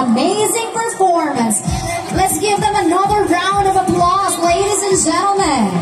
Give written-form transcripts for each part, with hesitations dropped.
amazing performance. Let's give them another round of applause, ladies and gentlemen.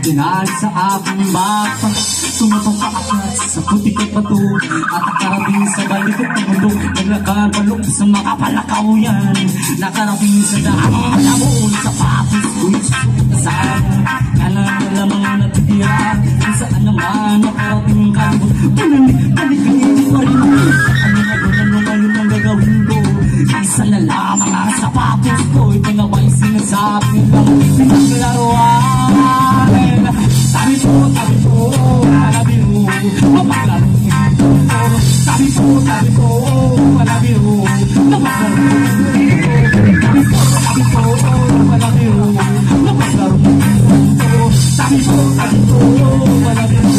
Dinalit sa aking mapa, sumapapakat sa putik at bato, at nakarating sa balikot ng mundo, naglakalbalok sa makapalakaw yan. Nakarating sa daang malabon, sapatos ko'y susunod kanan na lamang natitira, kung saan naman nakarating kalibot, balik-balikin pa rin mo. Ano ngayon ang gagawin ko? Isa na lamang ang sapatos ko, ito na ba'y sinasabi lang pinaglaruan? Sabi ko, malabiro, mapaglaro ito. Sabi ko, malabiro, mapaglaro ito. Sabi ko, malabiro, mapaglaro ito. Sabi ko, malabiro.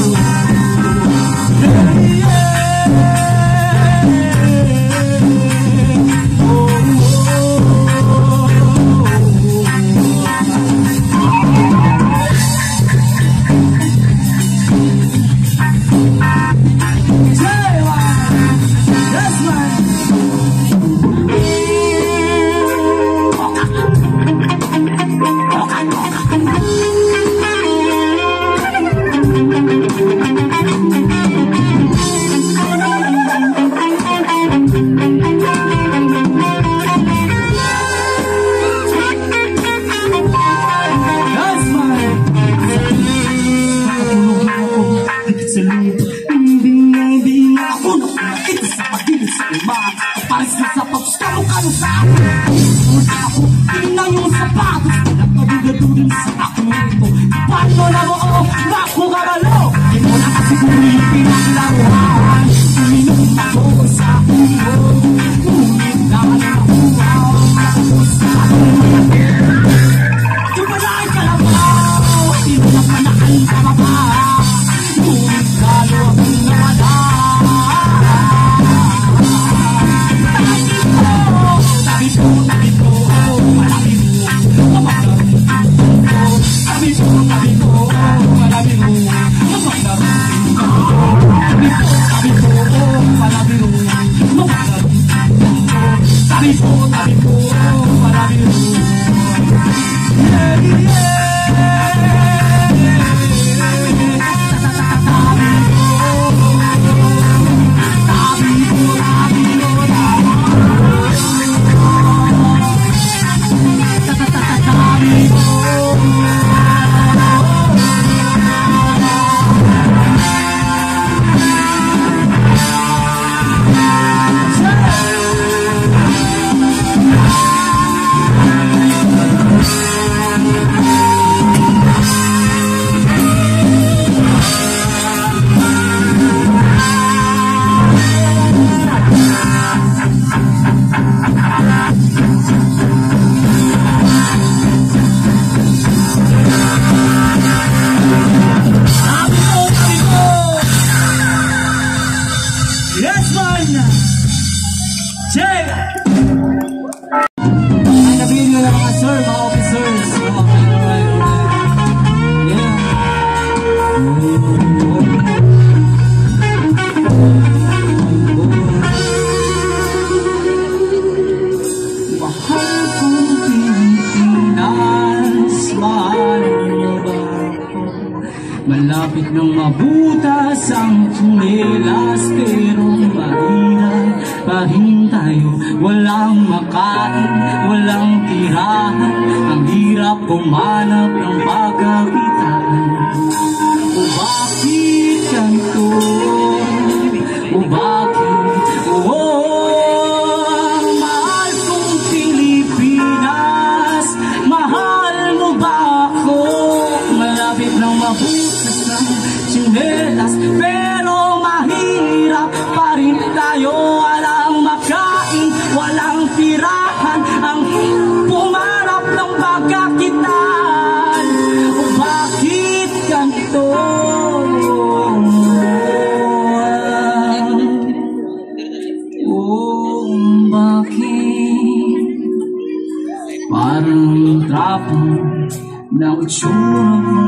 Malapit nang mabutas ang tsinelas, pero mahirap pa rin tayo. Walang makain, walang tirahan, ang hirap pumanap ng pagkakitaan. O bakit ganito? O bakit? Mahal kong Pilipinas, mahal mo ba ako? Malapit nang mabutas ng tsinelas, pero mahirap pa rin tayo. Walang makain, walang tirahan, ang pumarap ng pagkakitaan. O bakit ganito? O bakit parang trapo ng itsura mo?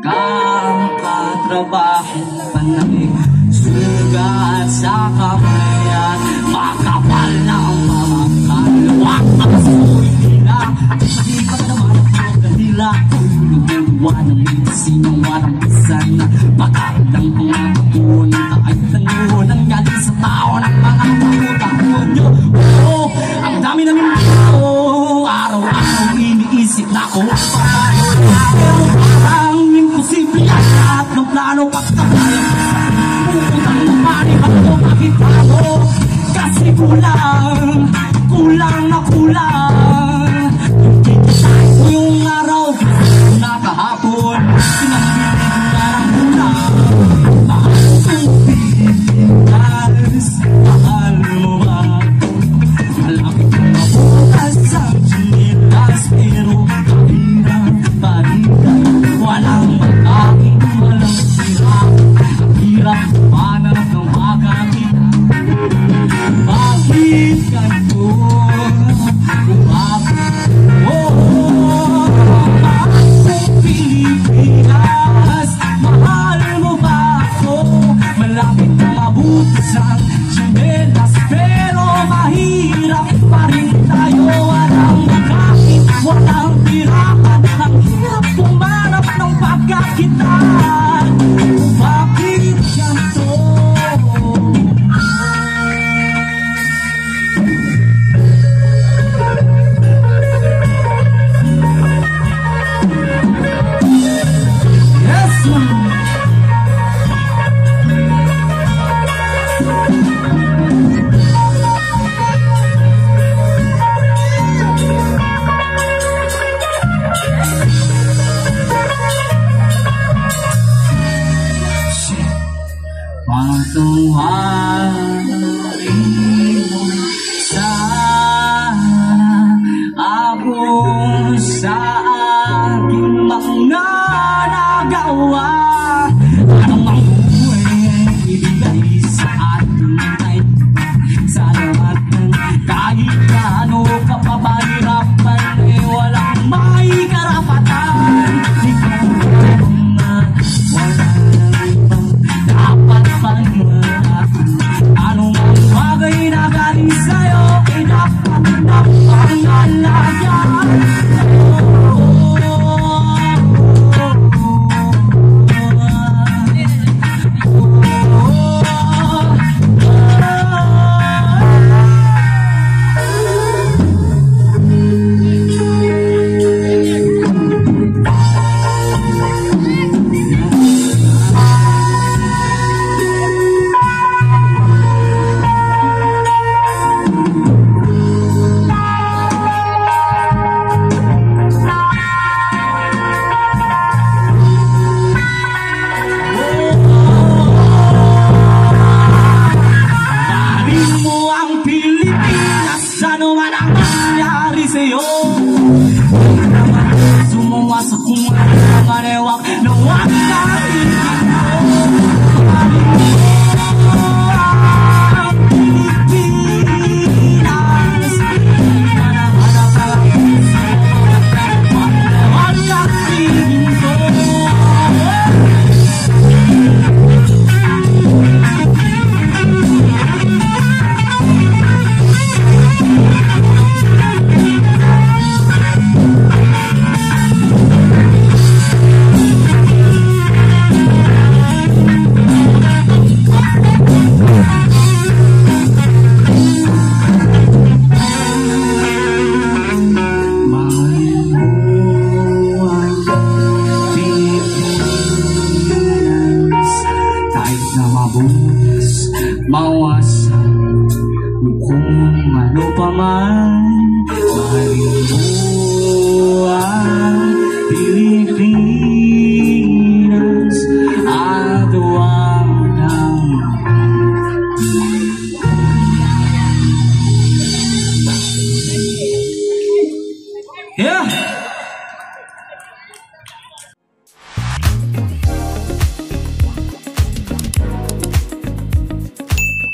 Kakatrabaho panay sugat sa kamay, makapal na ang mga kalawak. Ako'y nila, hindi ka naman ang kanila. Kululuwa ng medisina, walang isan na magandang pangakabuon. Kahit tanyo nangyari sa tao ng mga pagkakahon nyo. Oo, ang dami namin tao, araw-araw iniisip na ko paano. Pero parang imposible yan, lahat ng plano pagkakaya. Puputang na panig ako makita mo, kasi kulang na kulang. Hindi tayo yung araw na kahapon, pinagbilig na ng kulang. Mahal kong Pilipinas, mahal mo ba? Malapit kong mabutas ang tsinelas, pero mahirap pa rin tayo. Walang makain, walang hirap, ang hirap manap ng pagkakitaan. Bakit ganito? Bakit? Mahal kong Pilipinas, mahal mo ba ako? Malapit na mabutas ang tsinelas, pero mahirap pa rin tayo. Walang makain, walang tirahan, ang hirap pumarap ng pagkakitaan. Bakit ganito? Yes, ma'am. Patuharin mo sana ako sa aking mga nagawa. Anong ang buhay ibigay sa ating kahit sa lahat ng kahit gaano ka papahirapan, walang may karapatan. Ikaw na wala nang ibang dapat pangalaman. Anong ang bagay na galing sa'yo ay dapat na pangalagaan. Sumuwa sa kumang marewak na wakain ang Pilipinas. Hanap-hanap ka wakain ko. Mawasan kung ano pa man. Mahalin mo ang Pilipinas at huwag nang yeah!